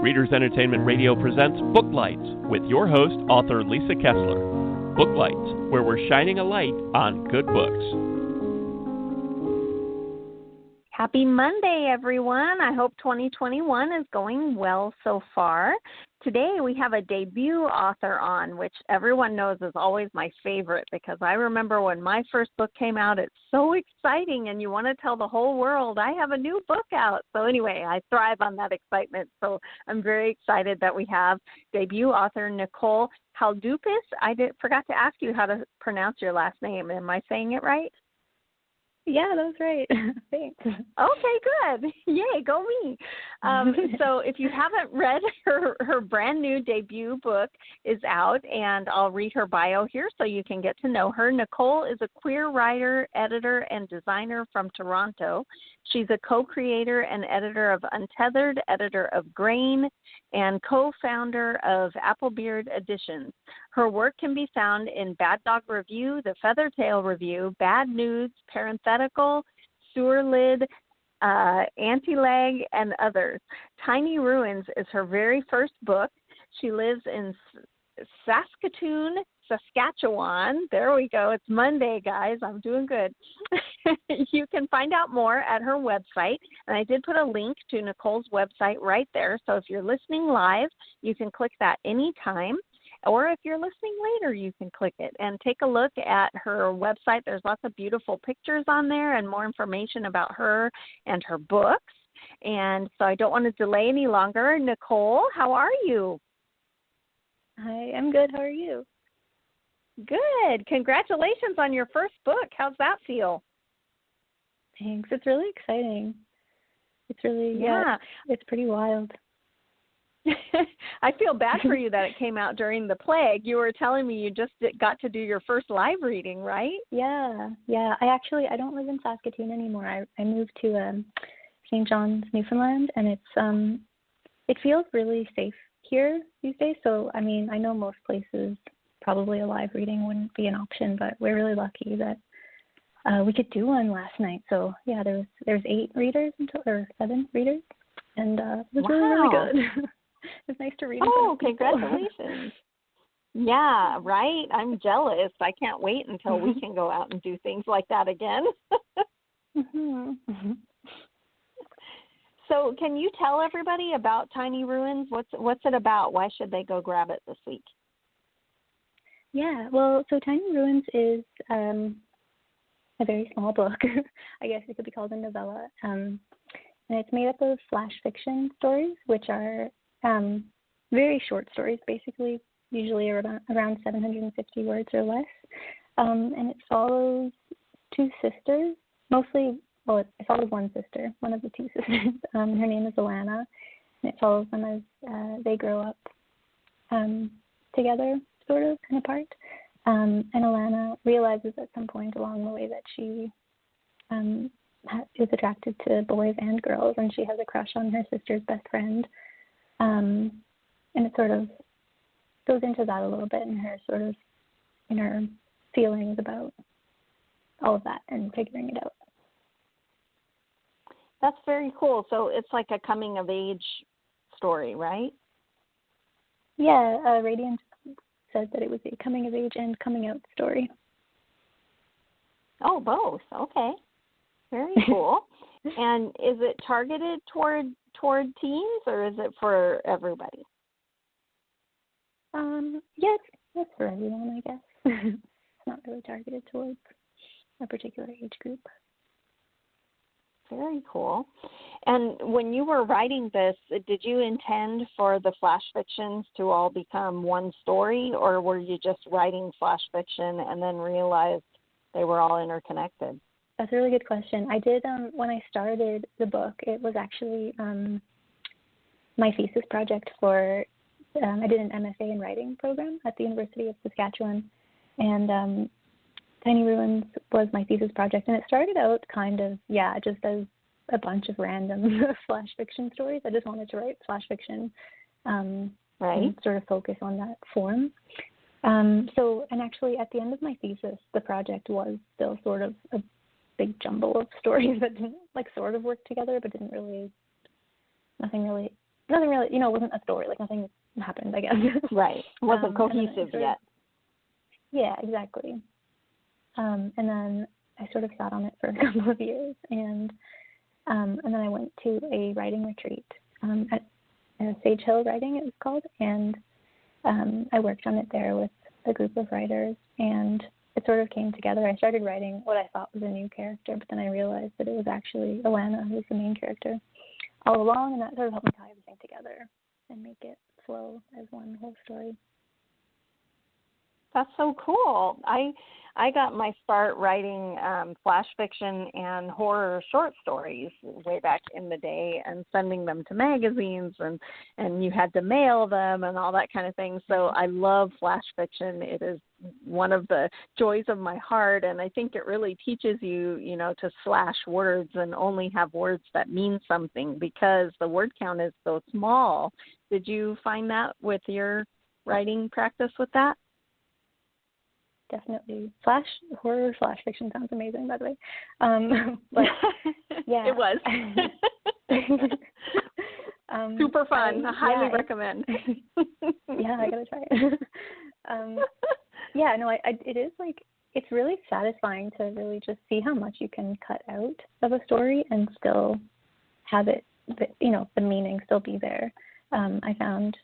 Readers Entertainment Radio presents Booklights with your host, author Lisa Kessler. Booklights, where we're shining a light on good books. Happy Monday, everyone. I hope 2021 is going well so far. Today we have a debut author on, which everyone knows is always my favorite because I remember when my first book came out, it's so exciting and you want to tell the whole world, I have a new book out. So anyway, I thrive on that excitement. So I'm very excited that we have debut author Nicole Haldoupis. Forgot to ask you how to pronounce your last name. Am I saying it right? Yeah, that's right. Thanks. Okay, good. Yay, go me. So if you haven't read her brand new debut book is out, and I'll read her bio here so you can get to know her. Nicole is a queer writer, editor, and designer from Toronto. She's a co-creator and editor of Untethered, editor of Grain, and co-founder of Applebeard Editions. Her work can be found in Bad Dog Review, The Feathertail Review, Bad News, Parenthetical, Sewer Lid, Anti-Lag, and others. Tiny Ruins is her very first book. She lives in Saskatoon, Saskatchewan. There we go. It's Monday, guys. I'm doing good. You can find out more at her website, and I did put a link to Nicole's website right there. So if you're listening live, you can click that anytime. Or if you're listening later, you can click it and take a look at her website. There's lots of beautiful pictures on there and more information about her and her books. And so I don't want to delay any longer. Nicole, how are you? Hi, I'm good. How are you? Good. Congratulations on your first book. How's that feel? Thanks. It's really exciting. It's really, it's pretty wild. I feel bad for you that it came out during the plague. You were telling me you just got to do your first live reading, right? Yeah. I don't live in Saskatoon anymore. I moved to St. John's, Newfoundland, and it feels really safe here these days. So, I mean, I know most places probably a live reading wouldn't be an option, but we're really lucky that we could do one last night. So, yeah, there's 8 readers or 7 readers, and it was really good. It's nice to read. Oh, congratulations. Yeah, right? I'm jealous. I can't wait until we can go out and do things like that again. So can you tell everybody about Tiny Ruins? What's it about? Why should they go grab it this week? Yeah, well, so Tiny Ruins is a very small book. I guess it could be called a novella. And it's made up of flash fiction stories, which are very short stories, basically, usually around 750 words or less. And it follows 2 sisters, it follows one sister, one of the 2 sisters. Her name is Alana, and it follows them as they grow up together, sort of, and apart. And Alana realizes at some point along the way that she is attracted to boys and girls, and she has a crush on her sister's best friend. And it sort of goes into that a little bit in her feelings about all of that and figuring it out. That's very cool. So it's like a coming of age story, right? Yeah, Radiant said that it was a coming of age and coming out story. Oh, both. Okay. Very cool. And is it targeted toward teens, or is it for everybody? Yes, it's for everyone, I guess. It's not really targeted towards a particular age group. Very cool. And when you were writing this, did you intend for the flash fictions to all become one story, or were you just writing flash fiction and then realized they were all interconnected? That's a really good question. I did, when I started the book, it was actually my thesis project for, I did an MFA in writing program at the University of Saskatchewan, and Tiny Ruins was my thesis project, and it started out kind of, just as a bunch of random flash fiction stories. I just wanted to write flash fiction, and sort of focus on that form. And actually at the end of my thesis, the project was still sort of a big jumble of stories that didn't sort of work together, but nothing really nothing really, it wasn't a story, like nothing happened, I guess. Right. It wasn't cohesive yet. Yeah, exactly. And then I sort of sat on it for a couple of years, and then I went to a writing retreat at Sage Hill Writing, it was called, and I worked on it there with a group of writers, and it sort of came together. I started writing what I thought was a new character, but then I realized that it was actually Alana who was the main character all along, and that sort of helped me tie everything together and make it flow as one whole story. That's so cool. I got my start writing flash fiction and horror short stories way back in the day, and sending them to magazines, and you had to mail them and all that kind of thing. So I love flash fiction. It is one of the joys of my heart, and I think it really teaches you, to slash words and only have words that mean something, because the word count is so small. Did you find that with your writing practice with that? Definitely. Horror flash fiction sounds amazing, by the way. But yeah. It was. Super fun. I highly recommend. Yeah, I gotta try it. It is it's really satisfying to really just see how much you can cut out of a story and still have it, the meaning still be there. I found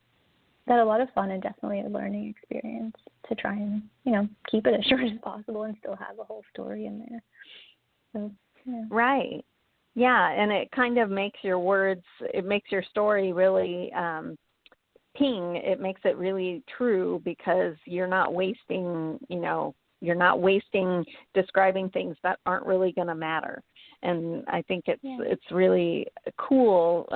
that a lot of fun, and definitely a learning experience to try and, keep it as short as possible and still have a whole story in there. So, yeah. Right. Yeah, and it kind of makes your words, it makes your story really ping. It makes it really true, because you're not wasting, describing things that aren't really going to matter. And I think it's really a cool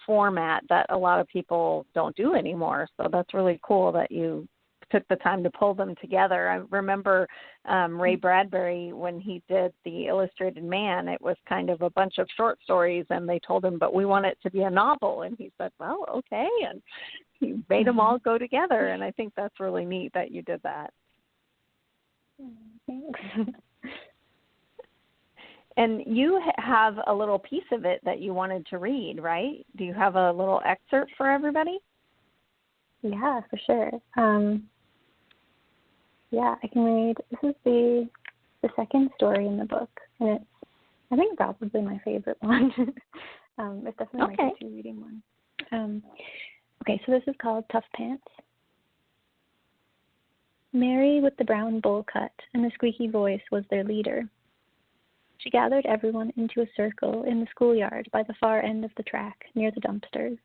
format that a lot of people don't do anymore. So that's really cool that you took the time to pull them together. I remember Ray Bradbury, when he did The Illustrated Man, it was kind of a bunch of short stories, and they told him, but we want it to be a novel. And he said, well, okay. And he made them all go together. And I think that's really neat that you did that. Thanks. And you have a little piece of it that you wanted to read, right? Do you have a little excerpt for everybody? Yeah, for sure. I can read. This is the second story in the book, and it's, I think, probably my favorite one. It's definitely my go-to reading one. So this is called Tough Pants. Mary with the brown bowl cut and the squeaky voice was their leader. She gathered everyone into a circle in the schoolyard by the far end of the track near the dumpsters.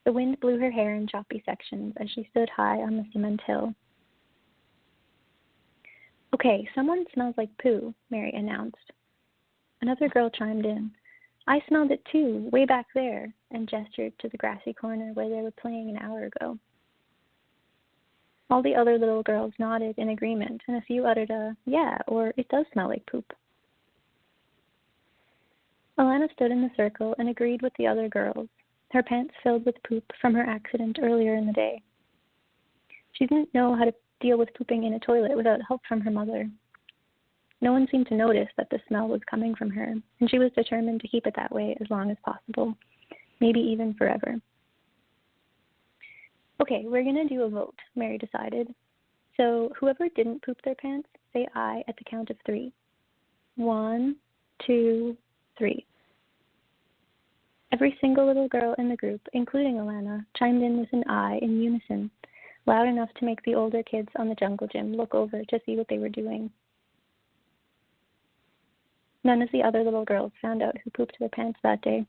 The wind blew her hair in choppy sections as she stood high on the cement hill. Okay, someone smells like poo, Mary announced. Another girl chimed in. I smelled it too, way back there, and gestured to the grassy corner where they were playing an hour ago. All the other little girls nodded in agreement, and a few uttered a, yeah, or it does smell like poop. Alana stood in the circle and agreed with the other girls, her pants filled with poop from her accident earlier in the day. She didn't know how to deal with pooping in a toilet without help from her mother. No one seemed to notice that the smell was coming from her, and she was determined to keep it that way as long as possible, maybe even forever. Okay, we're going to do a vote, Mary decided. So whoever didn't poop their pants, say aye at the count of 3. 1, 2, 3. Every single little girl in the group, including Alana, chimed in with an aye in unison, loud enough to make the older kids on the jungle gym look over to see what they were doing. None of the other little girls found out who pooped their pants that day.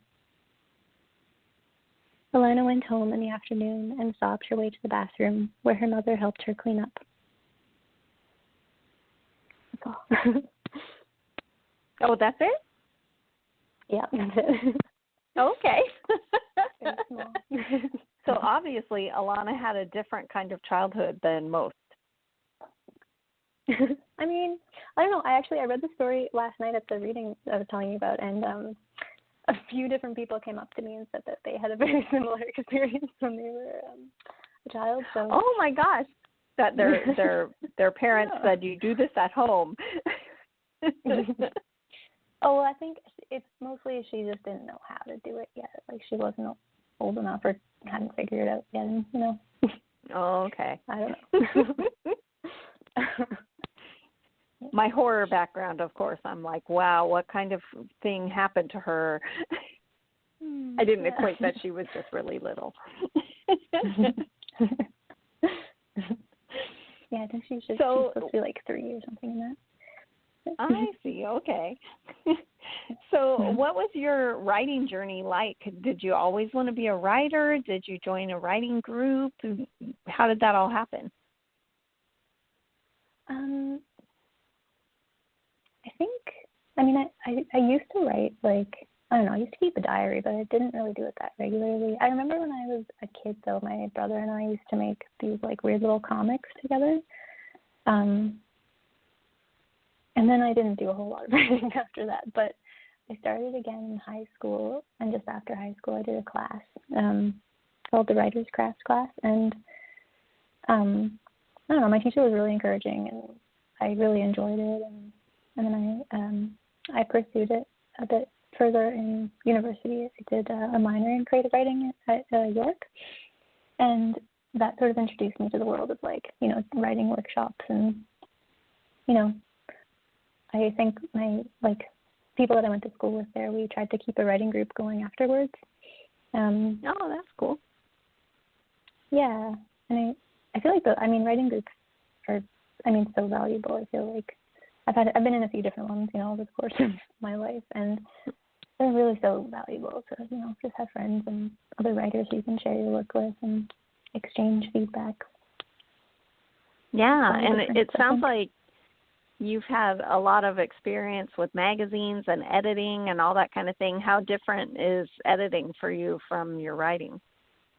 Alana went home in the afternoon and sobbed her way to the bathroom, where her mother helped her clean up. That's all. Oh, that's it? Yeah, that's it. Okay. Very small. So obviously, Alana had a different kind of childhood than most. I mean, I don't know. I read the story last night at the reading I was telling you about, and a few different people came up to me and said that they had a very similar experience when they were a child. So. Oh my gosh, that their parents said you do this at home. Oh, well, I think it's mostly she just didn't know how to do it yet. Like she wasn't old enough or hadn't figured it out yet. And, Oh, okay. I don't know. My horror background, of course, I'm like, wow, what kind of thing happened to her? I didn't equate that she was just really little. Yeah, I think she's supposed to be like 3 or something in that. I see. Okay. So what was your writing journey like? Did you always want to be a writer? Did you join a writing group? How did that all happen? I used to write, like, I don't know, I used to keep a diary, but I didn't really do it that regularly. I remember when I was a kid, though, my brother and I used to make these, like, weird little comics together. And then I didn't do a whole lot of writing after that, but I started again in high school, and just after high school I did a class called the Writer's Crafts class, and I don't know, my teacher was really encouraging, and I really enjoyed it, and then I pursued it a bit further in university. I did a minor in creative writing at York, and that sort of introduced me to the world of, like, writing workshops, and I think people that I went to school with there, we tried to keep a writing group going afterwards. Oh, that's cool. Yeah, and I feel like writing groups are so valuable. I feel like I've been in a few different ones, over the course of my life, and they're really so valuable to just have friends and other writers who you can share your work with and exchange feedback. Yeah, and it sounds like you've had a lot of experience with magazines and editing and all that kind of thing. How different is editing for you from your writing?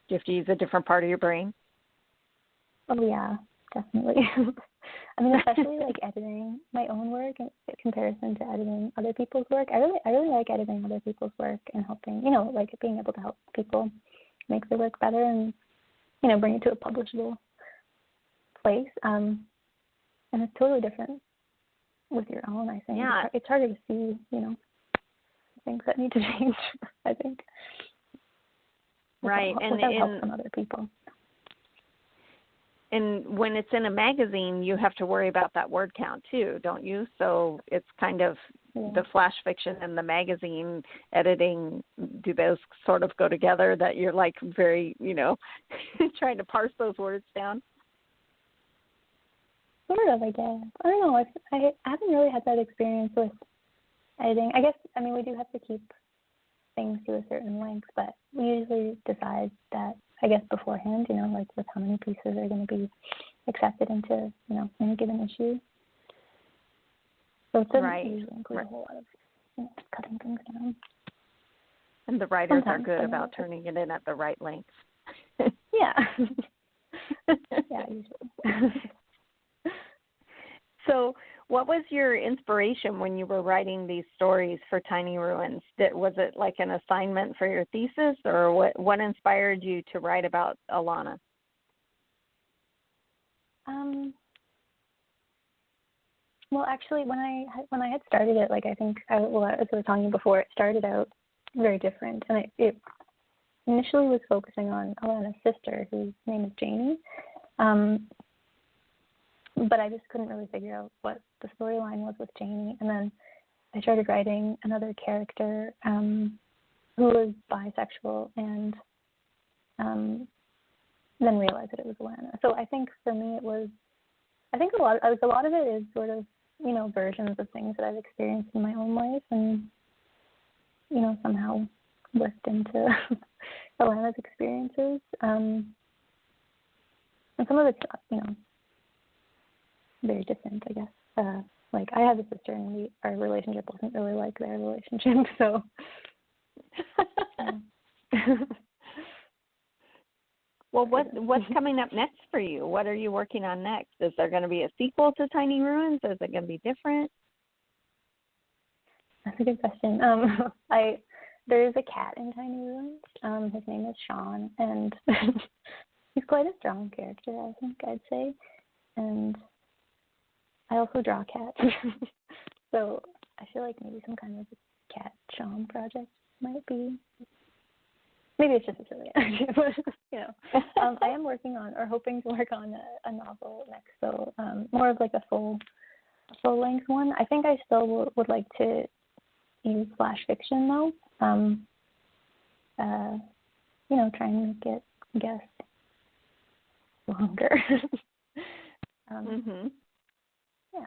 Do you have to use a different part of your brain? Oh, yeah, definitely. Especially like editing my own work in comparison to editing other people's work. I really like editing other people's work and helping, like being able to help people make their work better and, bring it to a publishable place. And it's totally different with your own, I think. Yeah. It's harder to see, things that need to change, I think. Right. Without help from other people. And when it's in a magazine, you have to worry about that word count too, don't you? So it's kind of the flash fiction and the magazine editing, do those sort of go together that you're like very, trying to parse those words down? Sort of, I guess. I don't know. I haven't really had that experience with editing. I guess, we do have to keep things to a certain length, but we usually decide that, I guess, beforehand, like with how many pieces are going to be accepted into, any given issue. So it doesn't usually include a whole lot of, cutting things down. And the writers are good about turning it in at the right length. Yeah. Yeah, usually. So what was your inspiration when you were writing these stories for Tiny Ruins? Was it like an assignment for your thesis, or what inspired you to write about Alana? Well, actually, when I had started it, I think, as I was telling you before, it started out very different. And it initially was focusing on Alana's sister, whose name is Janie. But I just couldn't really figure out what the storyline was with Janie. And then I started writing another character who was bisexual, and then realized that it was Alana. So I think for me a lot of it is sort of, versions of things that I've experienced in my own life and, somehow worked into Alana's experiences. And some of it's, very different, I guess. I have a sister, and our relationship wasn't really like their relationship, so. Well, what's coming up next for you? What are you working on next? Is there going to be a sequel to Tiny Ruins? Is it going to be different? That's a good question. There's a cat in Tiny Ruins. His name is Sean, and he's quite a strong character, I think I'd say. And I also draw cats, so I feel like maybe some kind of cat Sean project might be maybe it's just a silly idea, but I am working on or hoping to work on a novel next, so more of like a full length one. I think I still would like to use flash fiction though. Try and make it, I guess, longer. Yeah.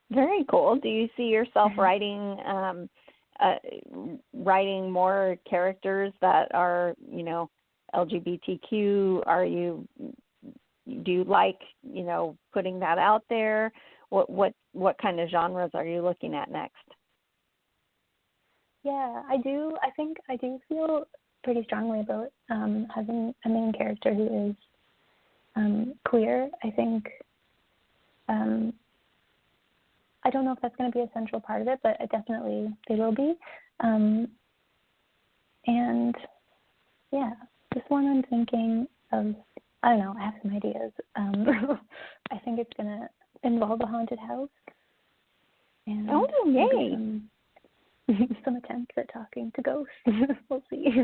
Very cool. Do you see yourself writing more characters that are, LGBTQ? Do you like, putting that out there? What kind of genres are you looking at next? Yeah, I do. I think I do feel pretty strongly about having a main character who is queer. I think I don't know if that's going to be a central part of it, but definitely they will be. And yeah, this one I'm thinking of. I don't know. I have some ideas. I think it's going to involve a haunted house. And yay! Some attempts at talking to ghosts. We'll see.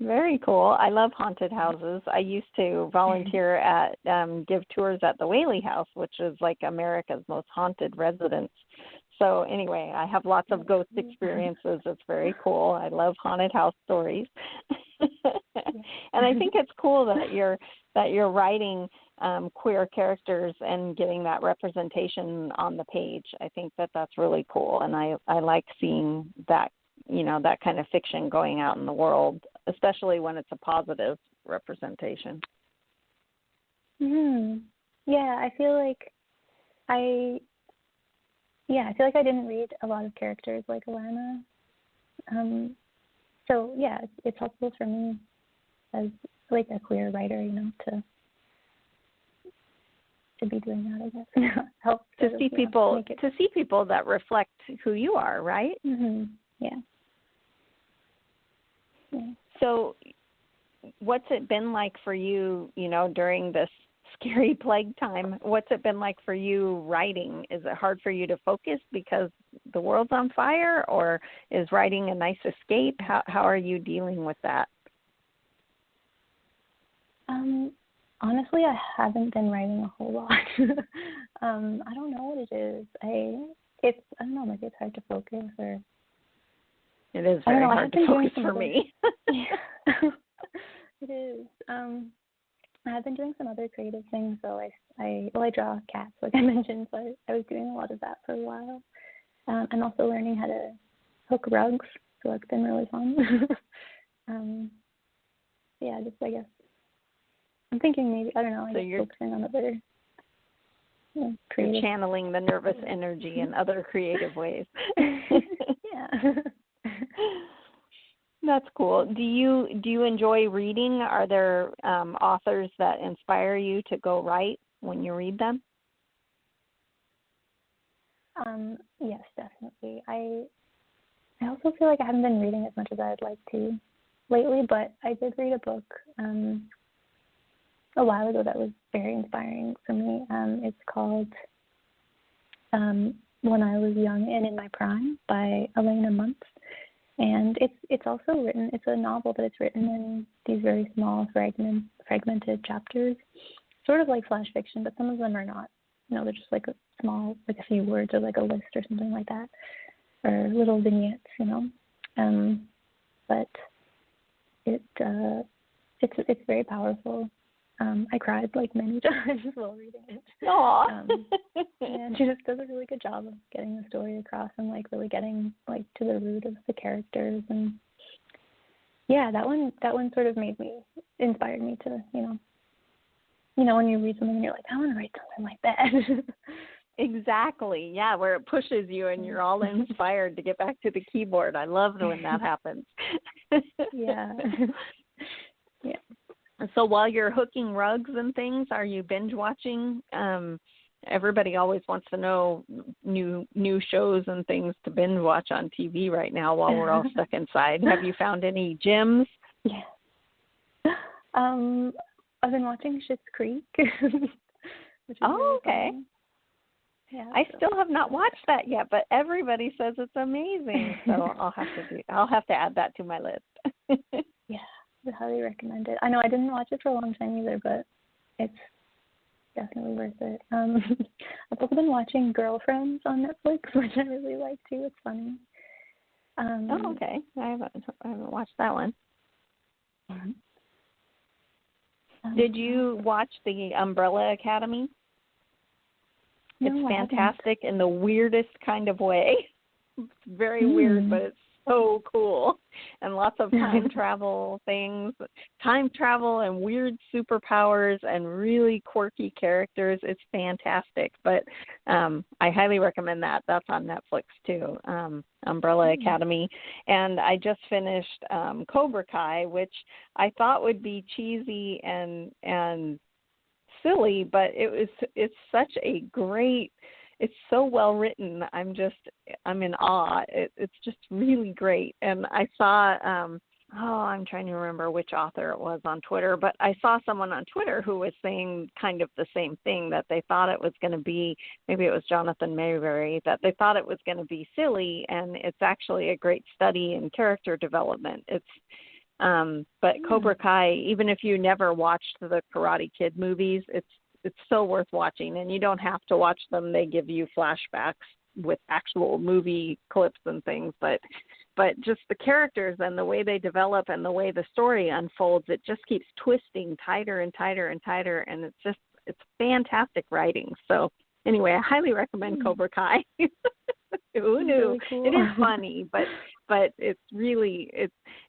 Very cool. I love haunted houses. I used to volunteer at give tours at the Whaley House, which is like America's most haunted residence. So anyway, I have lots of ghost experiences. It's very cool. I love haunted house stories. And I think it's cool that you're writing queer characters and getting that representation on the page. I think that's really cool, and I like seeing that, that kind of fiction going out in the world, especially when it's a positive representation. Yeah, I feel like I didn't read a lot of characters like Alana. So yeah, it's helpful for me as like a queer writer, to be doing that, I guess. Help to see people that reflect who you are, right? Yeah. So what's it been like for you, during this scary plague time? What's it been like for you writing? Is it hard for you to focus because the world's on fire, or is writing a nice escape? How are you dealing with that? Honestly, I haven't been writing a whole lot. I don't know what it is. I don't know, maybe it's hard to focus, or it is very hard to focus for me. Yeah. It is. I have been doing some other creative things, so I draw cats, like I mentioned, so I was doing a lot of that for a while. And also learning how to hook rugs, so that's been really fun. Yeah, just I guess I'm thinking maybe, I don't know, I guess focusing on other creative. You're channeling the nervous energy in other creative ways. Yeah. That's cool. Do you enjoy reading? Are there authors that inspire you to go write when you read them? Yes, definitely. I also feel like I haven't been reading as much as I'd like to lately, but I did read a book a while ago that was very inspiring for me. It's called When I Was Young and in My Prime by Elena Muntz. And it's also written, it's a novel, but it's written in these very small fragmented chapters, sort of like flash fiction, but some of them are not. They're just like a small, like a few words or like a list or something like that, or little vignettes, But it's very powerful. I cried like many times while reading it. Aww. And she just does a really good job of getting the story across and like really getting like to the root of the characters. And yeah, that one sort of inspired me to, when you read something and you're like, I want to write something like that. Exactly. Yeah, where it pushes you and you're all inspired to get back to the keyboard. I love when that happens. Yeah. Yeah. So while you're hooking rugs and things, are you binge watching? Everybody always wants to know new shows and things to binge watch on TV right now while we're all stuck inside. Have you found any gems? Yeah. I've been watching Schitt's Creek. Which is really okay. funny. Yeah, I still have not watched that yet, but everybody says it's amazing. So I'll have to add that to my list. Yeah, I would highly recommend it. I know I didn't watch it for a long time either, but it's definitely worth it. I've also been watching Girlfriends on Netflix, which I really like too. It's funny. Okay. I haven't watched that one. Did you watch the Umbrella Academy? No, It's fantastic in the weirdest kind of way. It's very weird, but it's so cool. And lots of time travel things, time travel and weird superpowers and really quirky characters. It's fantastic. But I highly recommend that. That's on Netflix too, Umbrella Academy. And I just finished Cobra Kai, which I thought would be cheesy and silly, but it's such a great, it's so well written. I'm in awe. It's just really great. And I saw I'm trying to remember which author it was on Twitter, but I saw someone on Twitter who was saying kind of the same thing, that they thought it was going to be, maybe it was Jonathan Mayberry, that they thought it was going to be silly, and it's actually a great study in character development. But Cobra Kai, even if you never watched the Karate Kid movies, it's so worth watching, and you don't have to watch them. They give you flashbacks with actual movie clips and things, but just the characters and the way they develop and the way the story unfolds, it just keeps twisting tighter and tighter and tighter, and it's fantastic writing. So anyway, I highly recommend Cobra Kai. Who knew? Really cool. It is funny, but it's really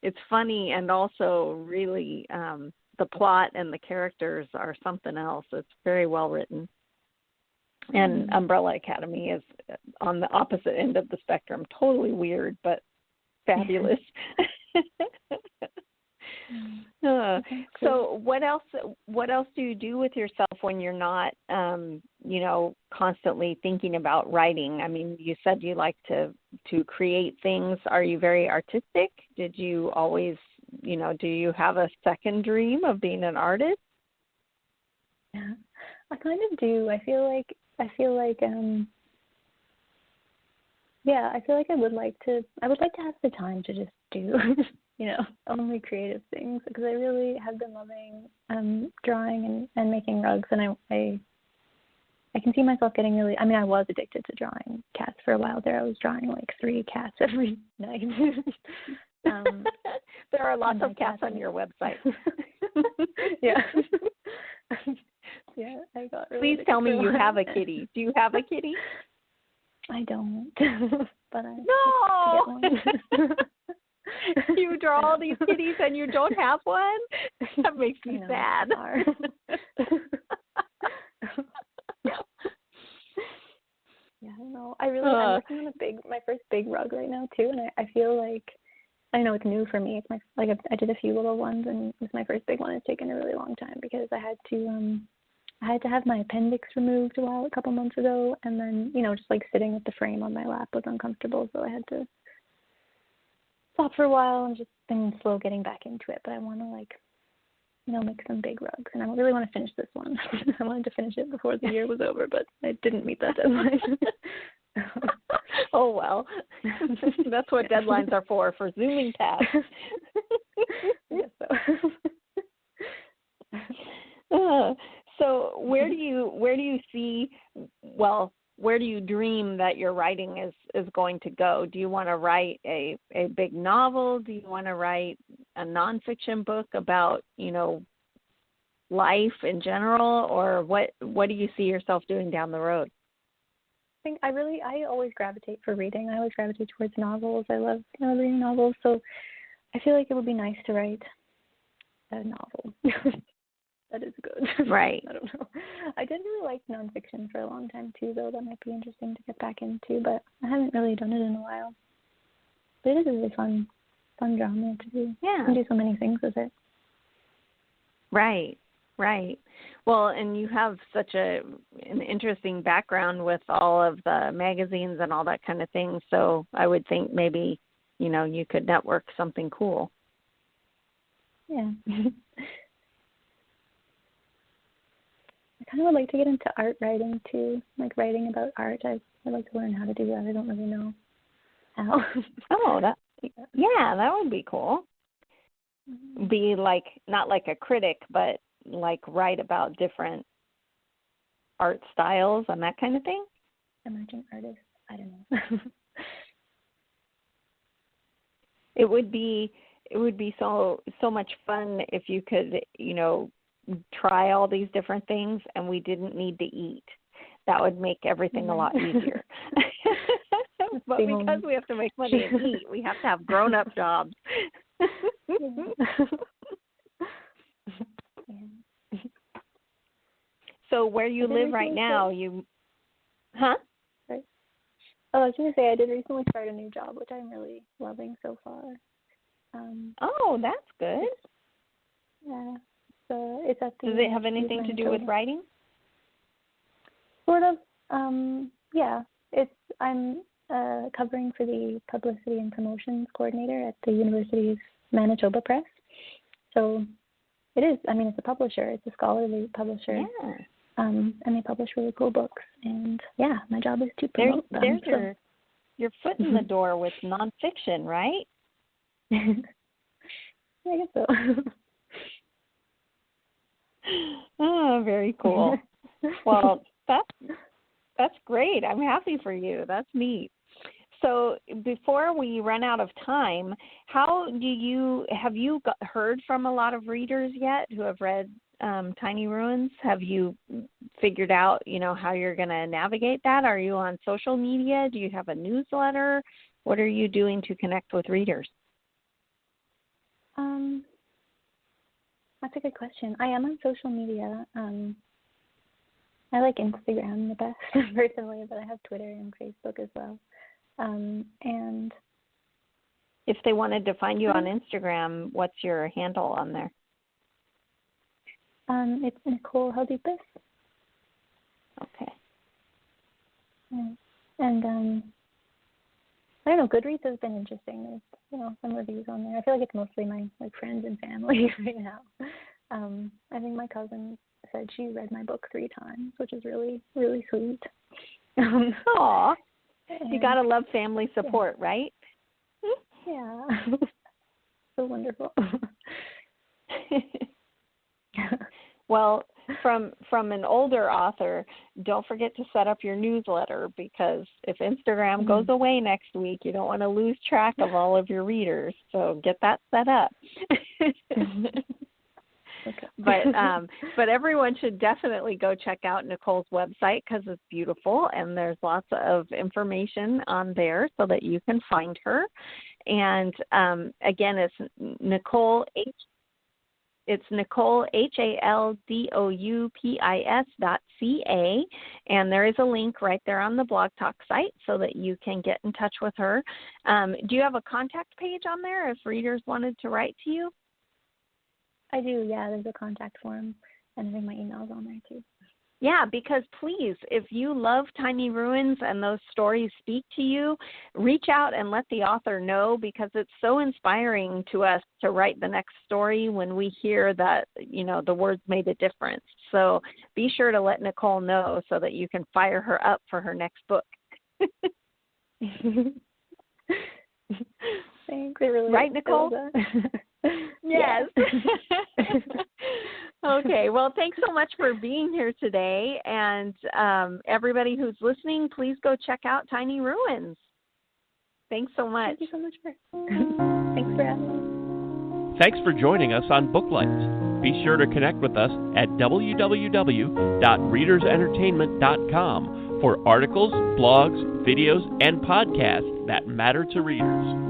it's funny, and also really the plot and the characters are something else. It's very well written. And Umbrella Academy is on the opposite end of the spectrum. Totally weird, but fabulous. So what else do you do with yourself when you're not constantly thinking about writing? I mean, you said you like to create things. Are you very artistic? Did you always, do you have a second dream of being an artist? Yeah, I kind of do. I feel like I would like to have the time to just do only creative things, because I really have been loving drawing and making rugs, and I can see myself getting really, I mean, I was addicted to drawing cats for a while there. I was drawing like 3 cats every night. There are lots of cats on your website. Yeah. Yeah, I got really. Please tell me you have a kitty. Do you have a kitty? I don't. But I No. Get one. You draw all these kitties and you don't have one? That makes me sad. Yeah, I don't know. I'm working on my first big rug right now too, and I feel like, I know it's new for me. It's I did a few little ones, and it was my first big one. It's taken a really long time because I had to have my appendix removed a couple months ago, and then just like sitting with the frame on my lap was uncomfortable, so I had to stop for a while and just been slow getting back into it. But I want to make some big rugs, and I really want to finish this one. I wanted to finish it before the year was over, but I didn't meet that deadline. Oh, well. That's what deadlines are for zooming tasks. I guess so. So where do you see, where do you dream that your writing is going to go? Do you want to write a big novel? Do you want to write a nonfiction book about, life in general? Or what do you see yourself doing down the road? I think I always gravitate for reading. I always gravitate towards novels. I love reading novels. So I feel like it would be nice to write a novel. That is good. Right. I don't know. I did really like nonfiction for a long time too, though. That might be interesting to get back into, but I haven't really done it in a while. But it is a really fun genre to do. Yeah. You can do so many things with it. Right. Well, and you have such an interesting background with all of the magazines and all that kind of thing. So I would think maybe, you could network something cool. Yeah. kind of would like to get into art writing too, like writing about art. I'd like to learn how to do that. I don't really know how. Oh, that would be cool. Mm-hmm. Be like, not like a critic, but like write about different art styles and that kind of thing. Emerging artists, I don't know. It would be so much fun if you could, try all these different things and we didn't need to eat. That would make everything a lot easier. But because we have to make money and eat, we have to have grown-up jobs. So where you live right now, Huh? Sorry. Oh, I was going to say I did recently start a new job, which I'm really loving so far. Oh, that's good. Yeah. So it's at the. Does it have anything to do with writing? Sort of. Yeah. I'm covering for the publicity and promotions coordinator at the University's Manitoba Press. So it is. I mean, it's a publisher. It's a scholarly publisher. Yeah. And they publish really cool books. And yeah, my job is to promote them. There's your foot in the door with nonfiction, right? I guess so. Oh, very cool. Well, that's great. I'm happy for you. That's neat. So before we run out of time, have you heard from a lot of readers yet who have read Tiny Ruins? Have you figured out, how you're going to navigate that? Are you on social media? Do you have a newsletter? What are you doing to connect with readers? That's a good question. I am on social media. I like Instagram the best personally, but I have Twitter and Facebook as well. And if they wanted to find you on Instagram, what's your handle on there? It's Nicole Haldoupis. Okay. And I don't know, Goodreads has been interesting. There's, some reviews on there. I feel like it's mostly my friends and family right now. I think my cousin said she read my book 3 times, which is really, really sweet. Aw. You gotta love family support, yeah. Right? Yeah. So wonderful. Well, from an older author, don't forget to set up your newsletter, because if Instagram goes away next week, you don't want to lose track of all of your readers. So get that set up. Okay. But everyone should definitely go check out Nicole's website, because it's beautiful and there's lots of information on there so that you can find her. And again, it's Nicole HALDOUPIS.ca, and there is a link right there on the Blog Talk site so that you can get in touch with her. Do you have a contact page on there if readers wanted to write to you? I do, yeah. There's a contact form, and I think my email's on there too. Yeah, because please, if you love Tiny Ruins and those stories speak to you, reach out and let the author know, because it's so inspiring to us to write the next story when we hear that, the words made a difference. So be sure to let Nicole know so that you can fire her up for her next book. Thanks. Really right, Nicole? Yes. Okay. Well, thanks so much for being here today. And everybody who's listening, please go check out Tiny Ruins. Thanks so much. Thank you so much. Thanks for having me. Thanks for joining us on Booklights. Be sure to connect with us at www.readersentertainment.com for articles, blogs, videos, and podcasts that matter to readers.